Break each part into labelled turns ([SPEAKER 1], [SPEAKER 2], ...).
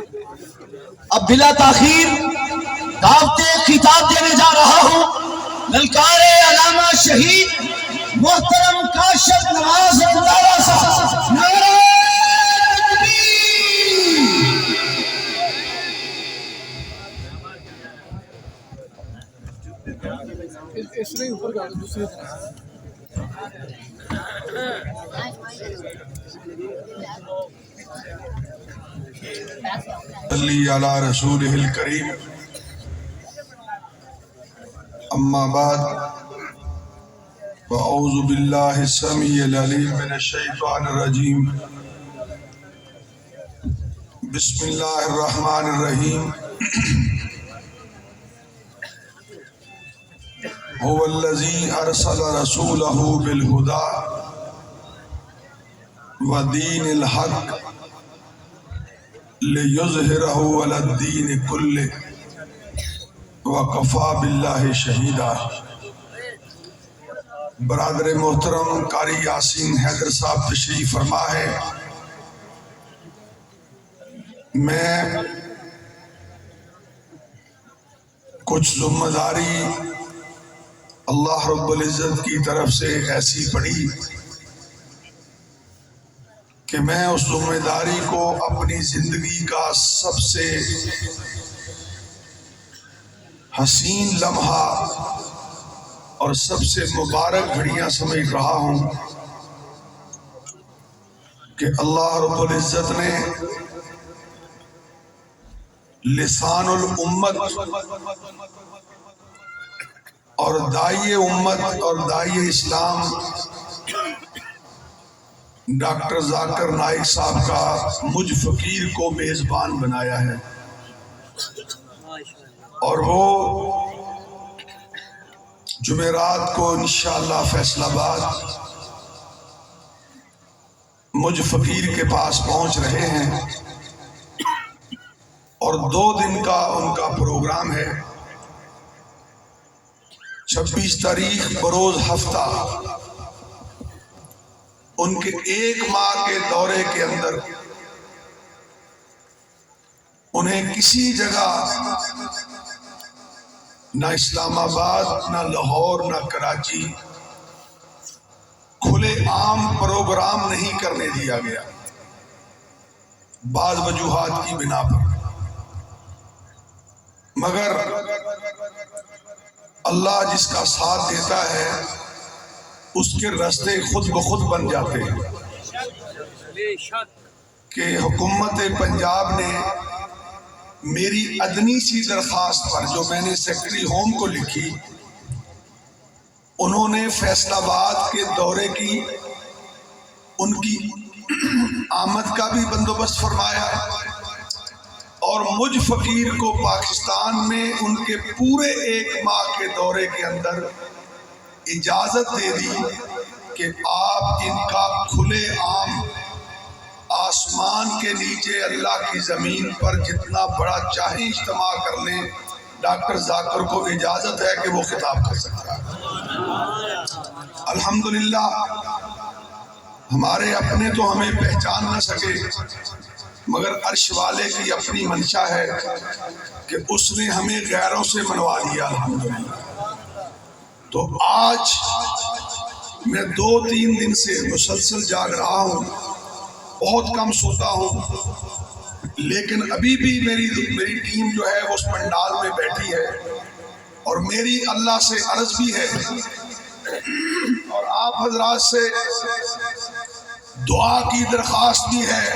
[SPEAKER 1] اب بلا تاخیر دعوت خطاب دینے جا رہا ہوں للکار علامہ شہید محترم کاشف نواز اللہ صاحب. نعرہ
[SPEAKER 2] تکبیر. اوپر کا دوسری
[SPEAKER 3] صلی علی رسولہ الکریم. اما بعد فاعوذ باللہ السمیع العلیم من الشیطان الرجیم. بسم اللہ الرحمن الرحیم. هو الذی ارسل رسولہ بالہدی ودین الحق لِيُظْهِرَهُ عَلَى الدِّينِ كُلِّهِ وَكَفَى بِاللَّهِ شَهِيدًا. برادر محترم قاری یاسین حیدر صاحب تشریف فرما ہے. میں کچھ ذمہ داری اللہ رب العزت کی طرف سے ایسی پڑی کہ میں اس ذمہ داری کو اپنی زندگی کا سب سے حسین لمحہ اور سب سے مبارک گھڑیاں سمجھ رہا ہوں کہ اللہ رب العزت نے لسان الامت اور داعی امت اور داعی اسلام ڈاکٹر ذاکر نائک صاحب کا مجھ فقیر کو میزبان بنایا ہے. اور وہ جمعرات کو انشاءاللہ فیصل آباد مجھ فقیر کے پاس پہنچ رہے ہیں اور 2 دن کا ان کا پروگرام ہے. 26 تاریخ بروز ہفتہ ان کے 1 ماہ کے دورے کے اندر انہیں کسی جگہ نہ اسلام آباد نہ لاہور نہ کراچی کھلے عام پروگرام نہیں کرنے دیا گیا بعض وجوہات کی بنا پر. مگر اللہ جس کا ساتھ دیتا ہے اس کے راستے خود بخود بن جاتے ہیں. کہ حکومت پنجاب نے میری ادنی سی درخواست پر جو میں نے سیکرٹری ہوم کو لکھی انہوں نے فیصل آباد کے دورے کی ان کی آمد کا بھی بندوبست فرمایا اور مجھ فقیر کو پاکستان میں ان کے پورے 1 ماہ کے دورے کے اندر اجازت دے دی کہ آپ ان کا کھلے عام آسمان کے نیچے اللہ کی زمین پر جتنا بڑا چاہیں اجتماع کر لیں. ڈاکٹر ذاکر کو اجازت ہے کہ وہ خطاب کر سکتا ہے. الحمدللہ ہمارے اپنے تو ہمیں پہچان نہ سکے مگر عرش والے کی اپنی منشا ہے کہ اس نے ہمیں غیروں سے منوا دیا. الحمدللہ. تو آج میں 2-3 دن سے مسلسل جاگ رہا ہوں. بہت کم سوتا ہوں لیکن ابھی بھی میری ٹیم جو ہے وہ اس پنڈال میں بیٹھی ہے اور میری اللہ سے عرض بھی ہے اور آپ حضرات سے دعا کی درخواست بھی ہے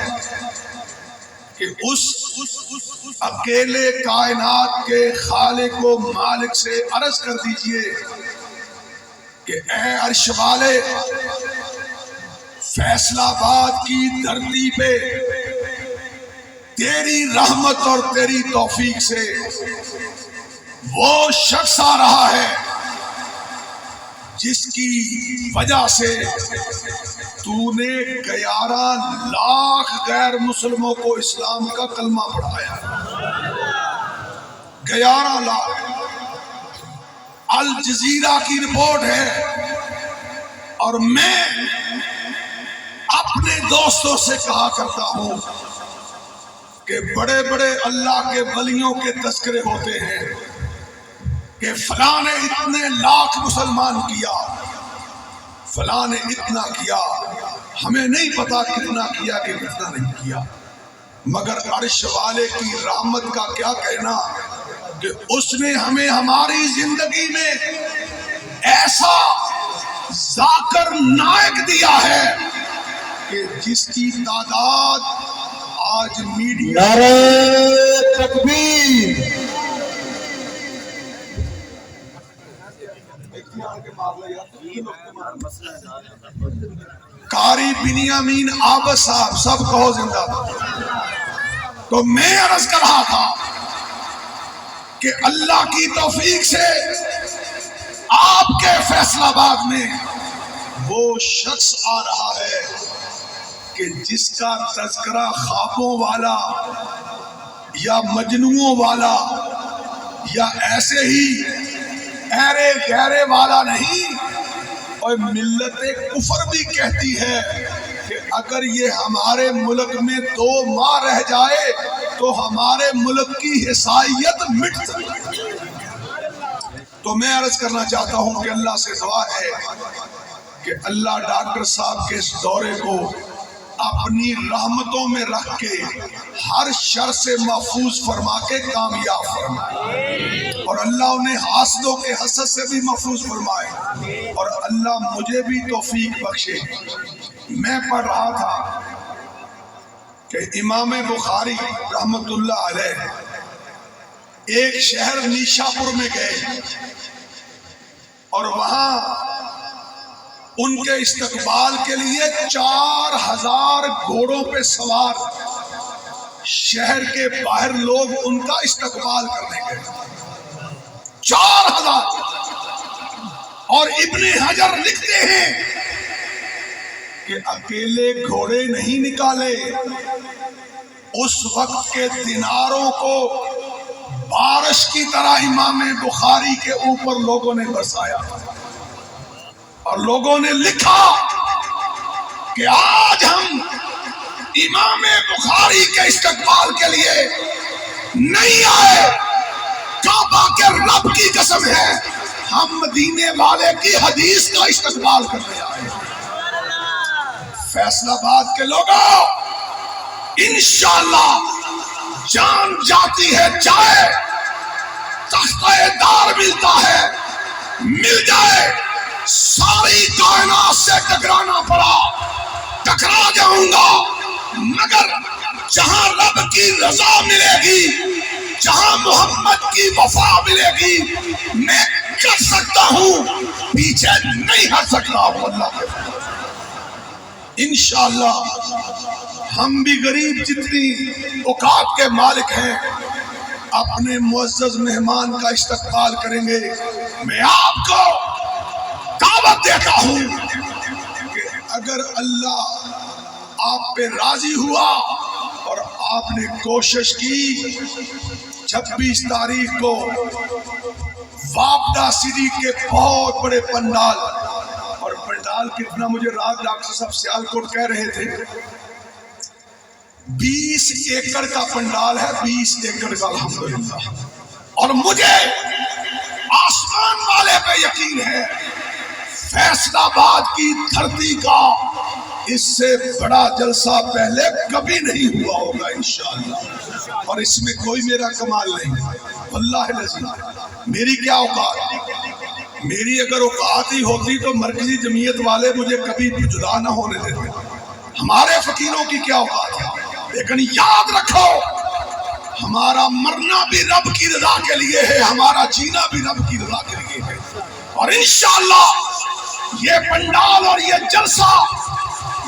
[SPEAKER 3] کہ اس اکیلے کائنات کے خالق و مالک سے عرض کر دیجئے کہ اے عرش والے فیصل آباد کی دھرتی پہ تیری رحمت اور تیری توفیق سے وہ شخص آ رہا ہے جس کی وجہ سے تو نے 11 لاکھ غیر مسلموں کو اسلام کا کلمہ پڑھایا. 11 لاکھ. الجزیرہ کی رپورٹ ہے اور میں اپنے دوستوں سے کہا کرتا ہوں کہ بڑے بڑے اللہ کے ولیوں کے تذکرے ہوتے ہیں کہ فلاں نے اتنے لاکھ مسلمان کیا، فلاں نے اتنا کیا، ہمیں نہیں پتا کتنا کیا کہ کتنا نہیں کیا، مگر عرش والے کی رحمت کا کیا کہنا کہ اس نے ہمیں ہماری زندگی میں ایسا ذاکر نائک دیا ہے کہ جس کی تعداد آج میڈیا
[SPEAKER 1] نعرہ تکبیر،
[SPEAKER 3] قاری بنیامین عابد صاحب، سب کہو زندہ باد۔ تو میں عرض کر رہا تھا کہ اللہ کی توفیق سے آپ کے فیصلہ آباد میں وہ شخص آ رہا ہے کہ جس کا تذکرہ خوابوں والا یا مجنوؤں والا یا ایسے ہی ایرے گہرے والا نہیں، اور ملت کفر بھی کہتی ہے کہ اگر یہ ہمارے ملک میں 2 ماہ رہ جائے تو ہمارے ملک کی حیثیت مٹ سکتی ہے۔ تو میں عرض کرنا چاہتا ہوں کہ اللہ سے دعا ہے کہ اللہ ڈاکٹر صاحب کے اس دورے کو اپنی رحمتوں میں رکھ کے ہر شر سے محفوظ فرما کے کامیاب فرمائے، اور اللہ انہیں حاسدوں کے حسد سے بھی محفوظ فرمائے، اور اللہ مجھے بھی توفیق بخشے۔ میں پڑھ رہا تھا کہ امام بخاری رحمت اللہ علیہ ایک شہر نیشاپور میں گئے، اور وہاں ان کے استقبال کے لیے 4000 گھوڑوں پہ سوار شہر کے باہر لوگ ان کا استقبال کرنے گئے، 4000۔ اور ابن حجر لکھتے ہیں کہ اکیلے گھوڑے نہیں نکالے، اس وقت کے دیناروں کو بارش کی طرح امام بخاری کے اوپر لوگوں نے برسایا، اور لوگوں نے لکھا کہ آج ہم امام بخاری کے استقبال کے لیے نہیں آئے، کعبہ کے رب کی قسم ہے ہم مدینے والے کی حدیث کا استقبال کرنے آئے۔ فیصل آباد کے لوگوں، انشاءاللہ جان جاتی ہے جائے، تختہ دار ملتا ہے مل جائے، ساری کائنات سے ٹکرانا پڑا ٹکرا جاؤں گا، مگر جہاں رب کی رضا ملے گی، جہاں محمد کی وفا ملے گی، میں کر سکتا ہوں، پیچھے نہیں ہٹ سکتا ہوں۔ اللہ کے انشاءاللہ ہم بھی غریب جتنی اوقات کے مالک ہیں اپنے معزز مہمان کا استقبال کریں گے۔ میں آپ کو دعوت دیتا ہوں کہ اگر اللہ آپ پہ راضی ہوا اور آپ نے کوشش کی 26 تاریخ کو وابڈا سٹی کے بہت بڑے پنڈال، اور پنڈال کتنا مجھے رات ڈاکٹر صاحب سیالکوٹ کہہ رہے تھے 20 ایکڑ کا پنڈال ہے، 20 ایکڑ کا الحمدللہ، اور مجھے آسمان والے پہ یقین ہے فیصل آباد کی دھرتی کا اس سے بڑا جلسہ پہلے کبھی نہیں ہوا ہوگا انشاءاللہ، اور اس میں کوئی میرا کمال نہیں، واللہ العظیم میری کیا اوقات، میری اگر اوقات ہی ہوتی تو مرکزی جمعیت والے مجھے کبھی جدا نہ ہونے دیتے، ہمارے فقیروں کی کیا اوقات ہے، لیکن یاد رکھو ہمارا مرنا بھی رب کی رضا کے لیے ہے، ہمارا جینا بھی رب کی رضا کے لیے ہے، اور انشاءاللہ یہ پنڈال اور یہ جلسہ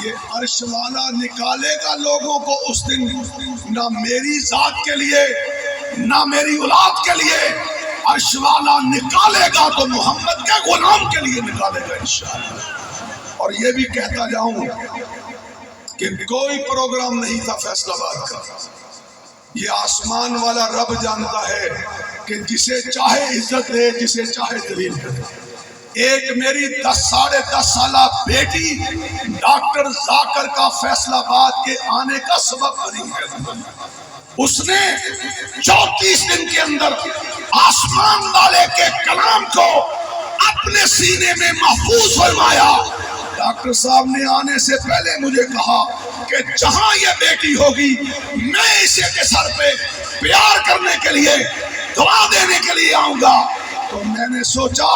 [SPEAKER 3] یہ عرش والا نکالے گا لوگوں کو اس دن، نہ میری ذات کے لیے نہ میری اولاد کے لیے، عرش والا نکالے گا تو محمد کے غلام کے لیے نکالے گا انشاءاللہ۔ اور یہ بھی کہتا جاؤں کہ کوئی پروگرام نہیں تھا فیصل آباد کا، یہ آسمان والا رب جانتا ہے کہ جسے چاہے عزت دے جسے چاہے ذلیل کرے۔ ایک میری 10-10.5 سالہ بیٹی ڈاکٹر ذاکر کا فیصل آباد کے آنے کا سبب بنی ہے، اس نے 34 دن کے اندر آسمان والے کے کلام کو اپنے سینے میں محفوظ فرمایا۔ ڈاکٹر صاحب نے آنے سے پہلے مجھے کہا کہ جہاں یہ بیٹی ہوگی میں اسے کے سر پہ پیار کرنے کے لیے دعا دینے کے لیے آؤں گا۔ تو میں نے سوچا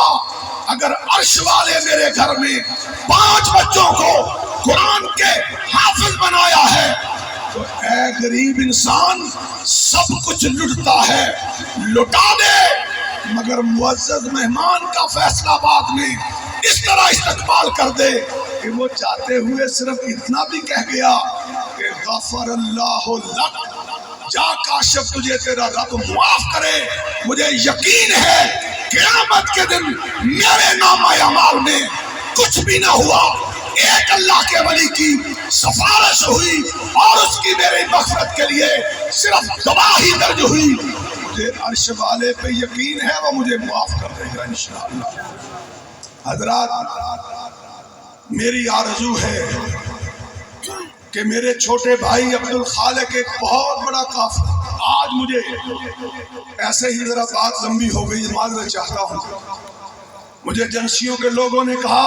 [SPEAKER 3] اگر عرش والے میرے گھر میں 5 بچوں کو قرآن کے حافظ بنایا ہے تو اے غریب انسان سب کچھ لٹتا ہے، لٹا دے، مگر معزز مہمان کا فیصلہ آباد میں اس طرح استقبال کر دے کہ وہ جاتے ہوئے صرف اتنا بھی کہہ گیا کہ غفر اللہ لک، جا کاشف تجھے تیرا رب معاف کرے۔ مجھے یقین ہے قیامت کے دن میرے نامہ اعمال میں کچھ بھی نہ ہوا، ایک اللہ کے ولی کی سفارش ہوئی اور اس کی میری مغفرت کے لیے صرف دعا ہی درج ہوئی۔ مجھے عرش والے پہ یقین ہے وہ مجھے معاف کر دے گا انشاءاللہ۔ حضرات، میری آرزو ہے کہ میرے چھوٹے بھائی عبدالخالق ایک بہت بڑا کافر، آج مجھے ایسے ہی ذرا بات لمبی ہو گئی، معذرت چاہتا ہوں۔ مجھے ایجنسیوں کے لوگوں نے کہا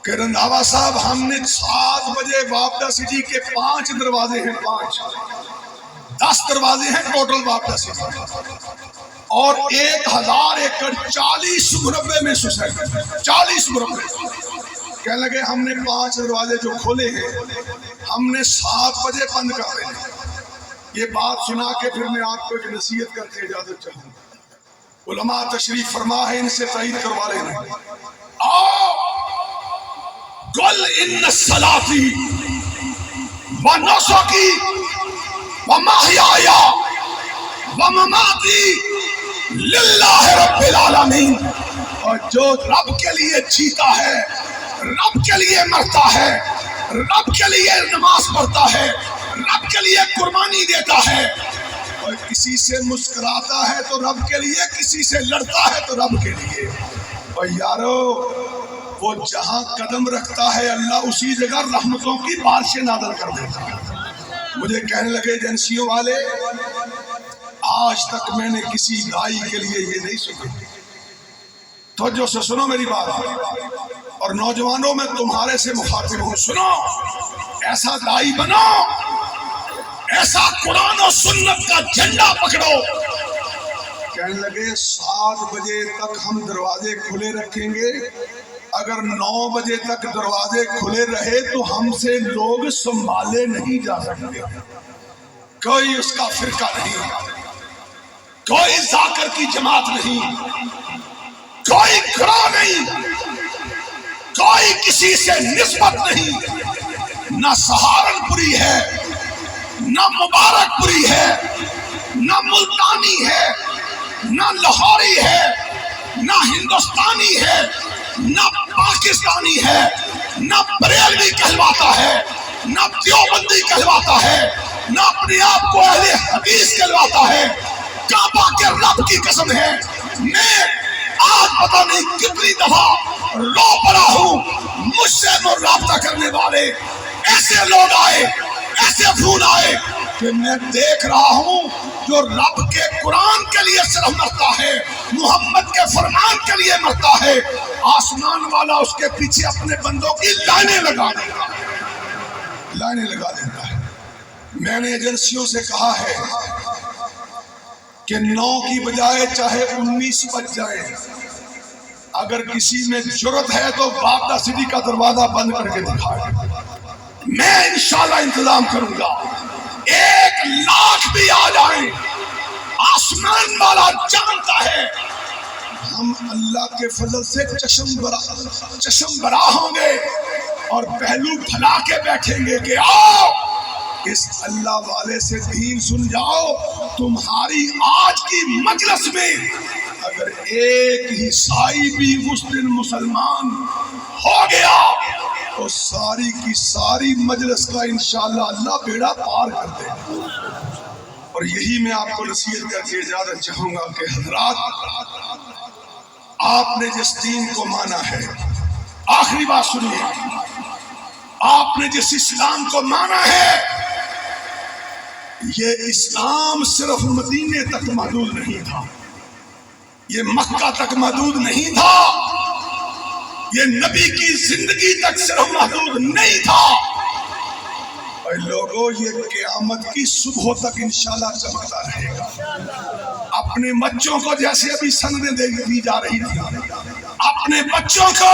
[SPEAKER 3] کہ رندھاوا صاحب ہم نے 7 بجے وابڈا سٹی کے 5 دروازے ہیں، 10 دروازے ہیں ٹوٹل وابڈا سٹی، اور 1000 ایکڑ 40 مربع میں سوسائٹی، 40 مربع۔ کہنے لگے ہم نے 5 دروازے جو کھولے ہیں ہم نے 7 بجے بند کر دیں۔ یہ بات سنا کے پھر میں آپ کو ایک نصیحت کر کے اجازت چاہوں گا۔ علماء تشریف فرما ہے، ان سے تائید کروا لینا۔ آؤ قل ان الصلاتی و نسکی و محیای و مماتی للہ رب العالمین، اور جو رب کے لیے جیتا ہے، رب کے لیے مرتا ہے، رب کے لیے نماز پڑھتا ہے، رب کے لیے قربانی دیتا ہے، اور کسی سے مسکراتا ہے تو رب کے لیے، کسی سے لڑتا ہے تو رب کے لیے۔ اور یارو وہ جہاں قدم رکھتا ہے اللہ اسی جگہ رحمتوں کی بارشیں نازل کر دیتا ہے۔ مجھے کہنے لگے ایجنسیوں والے آج تک میں نے کسی دائی کے لیے یہ نہیں سنا۔ توجہ سے سنو میری بات، اور نوجوانوں میں تمہارے سے مخاطب ہوں، سنو، ایسا دائی بنو، ایسا قرآن و سنت کا جھنڈا پکڑو۔ کہنے لگے 7 بجے تک ہم دروازے کھلے رکھیں گے، اگر 9 بجے تک دروازے کھلے رہے تو ہم سے لوگ سنبھالے نہیں جا سکتے۔ کوئی اس کا فرقہ نہیں، کوئی ذاکر کی جماعت نہیں، کوئی گروہ نہیں، کوئی کسی سے نسبت نہیں، نہ سہارنپوری ہے، نہ مبارک پوری ہے، نہ ملتانی ہے، نہ لاہوری ہے، نہ ہندوستانی ہے، نہ پاکستانی ہے، نہ بریلوی کہلواتا ہے، نہ دیوبندی کہلواتا ہے، نہ اپنے آپ کو اہل حدیث کہلواتا ہے۔ کعبہ کے رب کی قسم ہے، میں آج پتہ نہیں کتنی دفعہ رو پڑا ہوں، مجھ سے رابطہ کرنے والے ایسے لوگ آئے، ایسے فون آئے کہ میں دیکھ رہا ہوں جو رب کے قرآن کے لیے صرف مرتا ہے، محمد کے فرمان کے لیے مرتا ہے، آسمان والا اس کے پیچھے اپنے بندوں کی لائنیں لگا دیتا ہے، لائنیں لگا دیتا ہے۔ میں نے ایجنسیوں سے کہا ہے کہ 9 کی بجائے چاہے 19 بج جائے، اگر کسی میں جرت ہے تو وابڈا سٹی کا دروازہ بند کر کے دکھائے، میں انشاءاللہ انتظام کروں گا۔ 1 لاکھ بھی آ جائیں، آسمان والا جانتا ہے ہم اللہ کے فضل سے چشم برا ہوں گے اور پہلو پھلا کے بیٹھیں گے کہ آؤ اس اللہ والے سے دین سن جاؤ۔ تمہاری آج کی مجلس میں اگر ایک ہی عیسائی بھی اس دن مسلمان ہو گیا تو ساری کی ساری مجلس کا انشاءاللہ اللہ بیڑا پار کر دے گا۔ اور یہی میں آپ کو نصیحت کر کے اجازت چاہوں گا کہ حضرات، آپ نے جس دین کو مانا ہے، آخری بات سنیے، آپ نے جس اسلام کو مانا ہے یہ اسلام صرف مدینے تک محدود نہیں تھا، یہ مکہ تک محدود نہیں تھا، یہ نبی کی زندگی تک صرف محدود نہیں تھا۔ اور لوگوں یہ قیامت کی صبح تک انشاءاللہ چمکتا رہے گا۔ اپنے بچوں کو جیسے ابھی سندیں دی جا رہی تھی، اپنے بچوں کو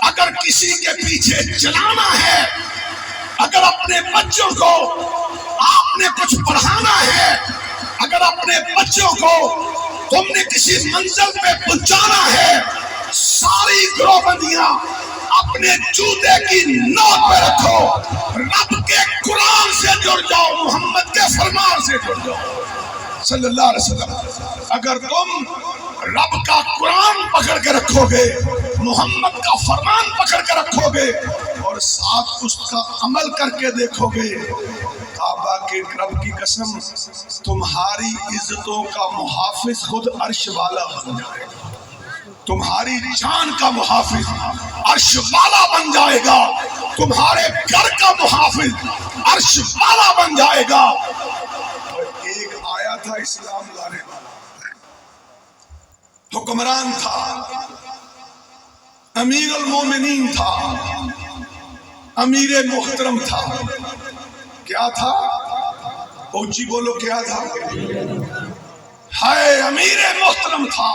[SPEAKER 3] اگر کسی کے پیچھے چلانا ہے، اگر اپنے بچوں کو آپ نے کچھ پڑھانا ہے، اگر اپنے بچوں کو تم نے کسی منزل پہ پہنچانا ہے، ساری گروہ بندیاں اپنے جوتے کی نوک پہ رکھو، رب کے قرآن سے جڑ جاؤ، محمد کے فرمان سے جڑ جاؤ صلی اللہ علیہ وسلم۔ اگر تم رب کا قرآن پکڑ کے رکھو گے، محمد کا فرمان پکڑ کے رکھو گے اور ساتھ اس کا عمل کر کے دیکھو گے، کعبہ کے رب کی قسم تمہاری عزتوں کا محافظ خود عرش والا بن جائے گا، تمہاری جان کا محافظ عرش والا بن جائے گا، تمہارے گھر کا محافظ عرش والا بن جائے گا۔ اور ایک آیا تھا اسلام لانے والا، حکمران تھا، امیر المومنین تھا، امیر محترم تھا، کیا تھا؟ اونچی بولو کیا تھا؟ ہائے امیر محترم تھا،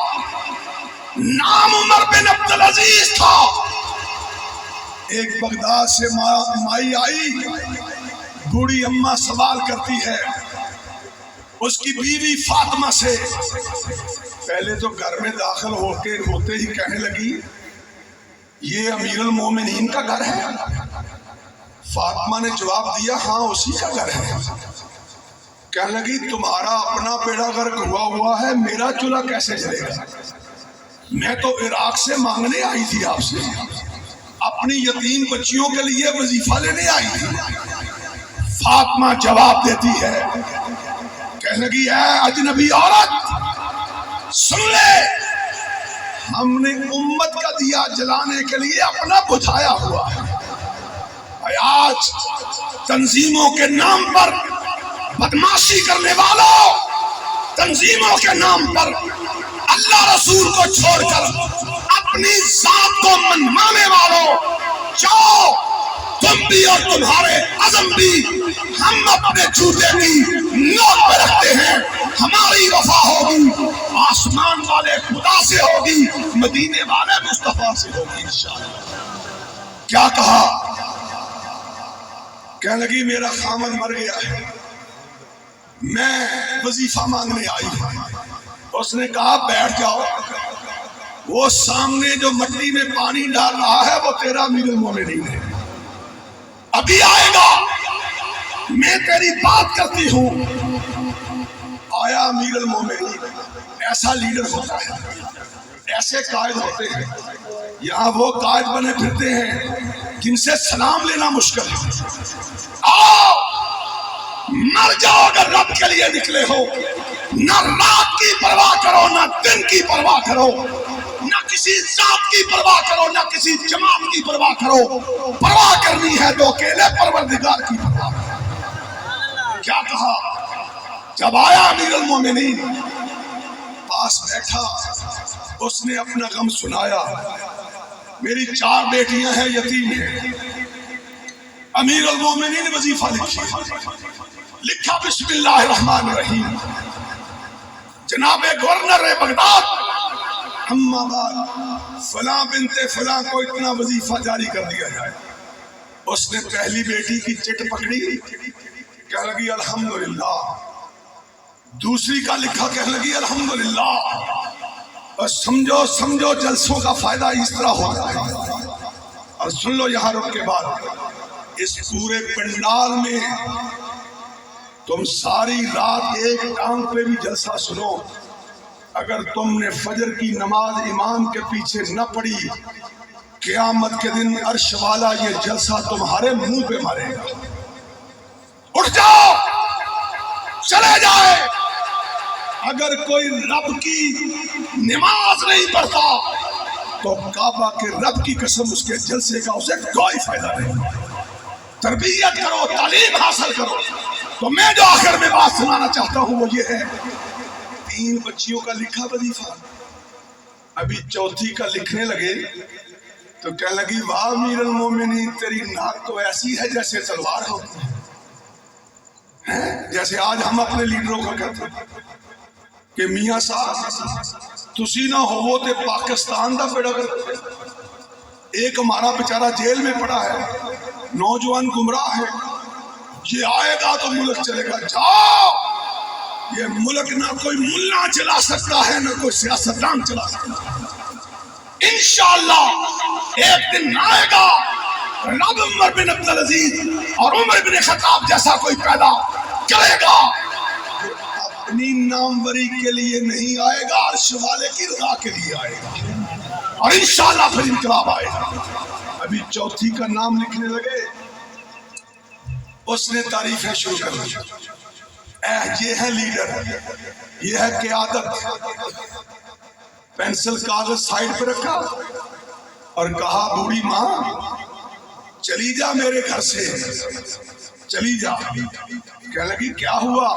[SPEAKER 3] نام عمر بن عبدالعزیز تھا۔ ایک بغداد سے مائی آئی، بوڑھی اماں سوال کرتی ہے اس کی بیوی فاطمہ سے، پہلے تو گھر میں داخل ہوتے ہی کہنے لگی یہ امیر المومنین کا گھر ہے؟ فاطمہ نے جواب دیا ہاں اسی کا گھر ہے۔ کہنے لگی تمہارا اپنا بیڑا غرق ہوا ہے، میرا چولہا کیسے جلے گا؟ میں تو عراق سے مانگنے آئی تھی آپ سے، اپنی یتیم بچیوں کے لیے وظیفہ لینے آئی تھی۔ فاطمہ جواب دیتی ہے، کہنے لگی اے اجنبی عورت سن لے، ہم نے امت کا دیا جلانے کے لیے اپنا بجھایا ہوا ہے، آج تنظیموں کے نام پر بدماشی کرنے والوں، تنظیموں کے نام پر اللہ رسول کو چھوڑ کر اپنی ذات کو منوانے والوں، جاؤ تم بھی اور تمہارے عزم بھی، ہم اپنے جوتے کی نوک پہ رکھتے ہیں، ہماری وفا ہوگی آسمان والے خدا سے ہوگی، مدینے والے مصطفیٰ سے ہوگی انشاءاللہ۔ کیا کہا؟ کہنے لگی میرا خامن مر گیا ہے، میں وظیفہ مانگنے آئی ہوں۔ اس نے کہا بیٹھ جاؤ، وہ سامنے جو مٹی میں پانی ڈال رہا ہے وہ تیرا امیر المومنین ہے، ابھی آئے گا، میں تیری بات کرتی ہوں۔ آیا امیر المومنین، ایسا لیڈر ہوتا ہے، ایسے قائد ہوتے ہیں، یہاں وہ قائد بنے پھرتے ہیں جن سے سلام لینا مشکل ہے۔ آؤ مر جاؤ اگر رب کے لیے نکلے ہو، نہ رات کی پرواہ کرو نہ دن کی پرواہ کرو، نہ کسی ذات کی پرواہ کرو نہ کسی جماعت کی پرواہ کرو، پرواہ کرنی ہے تو اکیلے پروردگار کی پرواہ۔ کیا کہا؟ جب آیا امیر المومنین پاس بیٹھا، اس نے اپنا غم سنایا، میری 4 بیٹیاں ہیں، یتیم ہیں۔ امیر المومنین وظیفہ لکھا بسم اللہ الرحمن الرحیم، جناب گورنر بغداد، اما بعد فلاں بنت فلاں کو اتنا وظیفہ جاری کر دیا جائے۔ اس نے پہلی بیٹی کی چٹ پکڑی، کہنے لگی الحمدللہ، دوسری کا لکھا، کہنے لگی الحمدللہ۔ اور سمجھو جلسوں کا فائدہ اس طرح ہوتا ہے۔ اور سن لو یہاں رک کے بعد، اس پورے پنڈال میں تم ساری رات ایک ٹانگ پہ بھی جلسہ سنو، اگر تم نے فجر کی نماز امام کے پیچھے نہ پڑھی، قیامت کے دن عرش والا یہ جلسہ تمہارے منہ پہ مارے گا۔ اٹھ جاؤ، چلے جائے۔ اگر کوئی رب کی نماز نہیں پڑھتا تو کعبہ کے رب کی قسم اس کے جلسے کا اسے کوئی فائدہ نہیں۔ تربیت کرو، تعلیم حاصل کرو، تو میں جو آخر میں بات سنانا چاہتا ہوں وہ یہ ہے، 3 بچیوں کا لکھا وظیفہ، ابھی چوتھی کا لکھنے لگے تو کہنے لگی واہ امیر المومنین تیری ناک تو ایسی ہے جیسے تلوار ہوتی ہے، جیسے آج ہم اپنے لیڈروں کو کہتے ہیں کہ میاں صاحب تسی نہ ہوو تے پاکستان دا بیڑا کر۔ ایک ہمارا بیچارہ جیل میں پڑا ہے، نوجوان گمراہ ہے، یہ آئے گا تو ملک چلے گا، جاؤ، یہ ملک نہ کوئی ملا چلا سکتا ہے نہ کوئی سیاستدان چلا سکتا ہے، انشاءاللہ ایک دن آئے گا جناب عمر بن عبدالعزیز اور عمر بن خطاب جیسا کوئی پیدا کرے گا، اپنی ناموری کے لیے نہیں آئے گا، عرش والے کی رضا کے لیے آئے گا، اور انشاءاللہ پھر انقلاب آئے گا۔ ابھی چوتھی کا نام لکھنے لگے، اس نے تعریفیں شروع کر دی، یہ ہے لیڈر، یہ ہے قیادت، پینسل کاغذ سائڈ پہ رکھا اور کہا بوڑھی ماں چلی جا میرے گھر سے، چلی جا۔ کہنے لگی کیا ہوا؟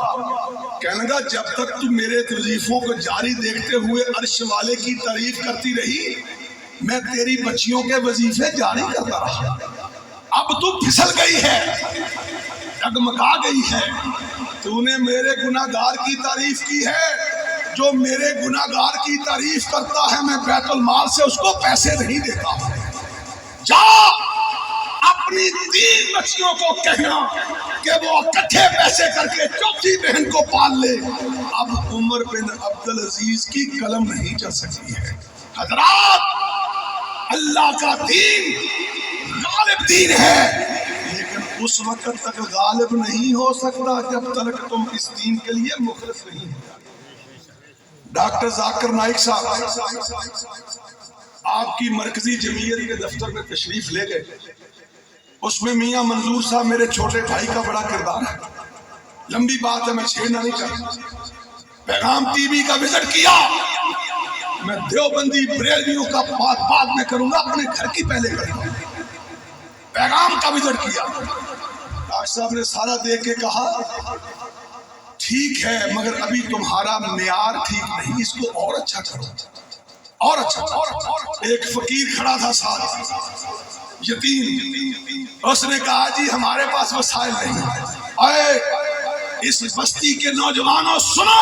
[SPEAKER 3] کہنے لگا جب تک تو میرے وظیفوں کو جاری دیکھتے ہوئے عرش والے کی تعریف کرتی رہی، میں تیری بچیوں کے وظیفے جاری کرتا رہا، اب تو پھسل گئی ہے، ڈگمگا گئی ہے، تو نے میرے گناہگار کی تعریف کی ہے، جو میرے گناہگار کی تعریف کرتا ہے میں بیت المال سے اس کو پیسے نہیں دیتا، جا اپنی 3 بچیوں کو کہنا کہ وہ اکٹھے پیسے کر کے چوتھی بہن کو پال لے۔ اب عمر بن عبدالعزیز کی قلم نہیں چل سکتی ہے۔ حضرات، اللہ کا دین غالب دین ہے، لیکن اس وقت تک غالب نہیں ہو سکتا جب تک تم اس دین کے لیے مخلص نہیں ہو۔ ڈاکٹر ذاکر نائک صاحب آپ کی مرکزی جمعیت کے دفتر میں تشریف لے گئے، اس میں میاں منظور صاحب میرے چھوٹے بھائی کا بڑا کردار ہے، لمبی بات ہے میں چھیڑنا نہیں چاہتا۔ پیغام ٹی وی کا وزٹ کیا، میں دیوبندی بریلویوں کا بعد میں کروں گا، اپنے گھر کی پہلے کروں گا۔ پیغام کا وزٹ کیا، ڈاکٹر صاحب نے سارا دیکھ کے کہا ٹھیک ہے مگر ابھی تمہارا معیار ٹھیک نہیں، اس کو اور اچھا کرو، اور اچھا۔ ایک فقیر کھڑا تھا ساتھ، یتیم، اس نے کہا جی ہمارے پاس وسائل نہیں، اے اس بستی کے نوجوانوں سنو،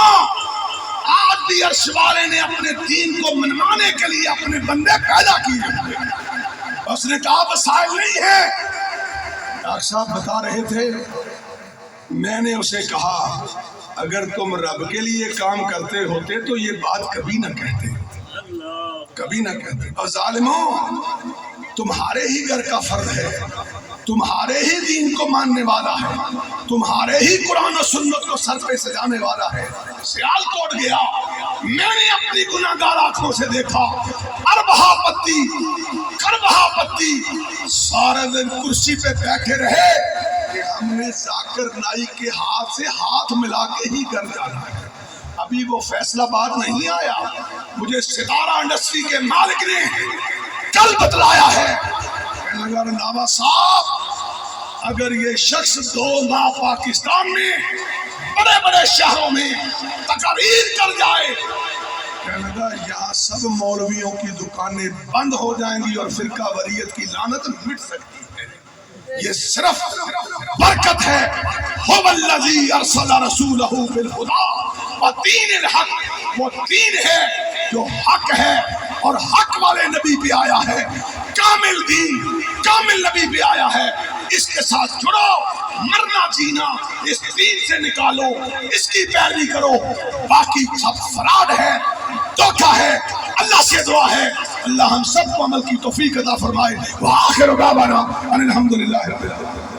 [SPEAKER 3] آج بھی عرش والے نے اپنے دین کو منوانے کے لیے اپنے بندے پیدا کیے۔ اس نے کہا وسائل نہیں ہے، ڈاکٹر صاحب بتا رہے تھے، میں نے اسے کہا اگر تم رب کے لیے کام کرتے ہوتے تو یہ بات کبھی نہ کہتے، کبھی نہ کہتے۔ اور ظالموں، تمہارے ہی گھر کا فرد ہے، تمہارے ہی دین کو ماننے والا ہے، تمہارے ہی قرآن و سنت کو سر پہ سجانے والا ہے، سیال کوٹ گیا، میں نے اپنی گناہگار آنکھوں سے دیکھا، اربہا پتی کربہا پتی سارے دن کرسی پہ بیٹھے رہے کہ ہم نے ذاکر نائک کے ہاتھ سے ہاتھ ملا کے ہی گھر جانا ہے۔ ابھی وہ فیصلہ بات نہیں آیا، مجھے ستارہ انڈسٹری کے مالک نے کل بتلایا ہے، کہنے لگا رنداوا صاحب اگر یہ شخص 2 ماہ پاکستان میں بڑے بڑے شہروں میں تقاریر کر جائے، کہنے لگا یہاں سب مولویوں کی دکانیں بند ہو جائیں گی اور فرقہ واریت کی لعنت مٹ سکتی ہے۔ یہ صرف برکت ہے، هو الذی ارسل رسولہ بالہدی ودین الحق، وہ دین ہے جو حق ہے اور حق والے نبی بھی آیا ہے، کامل دین کامل نبی بھی آیا ہے، اس کے ساتھ جڑو، مرنا جینا اس دین سے نکالو، اس کی پیروی کرو، باقی سب فراڈ ہے، دھوکہ ہے۔ اللہ سے دعا ہے اللہ ہم سب کو عمل کی توفیق عطا فرمائے۔ وآخر دعوانا ان الحمدللہ رب العالمین۔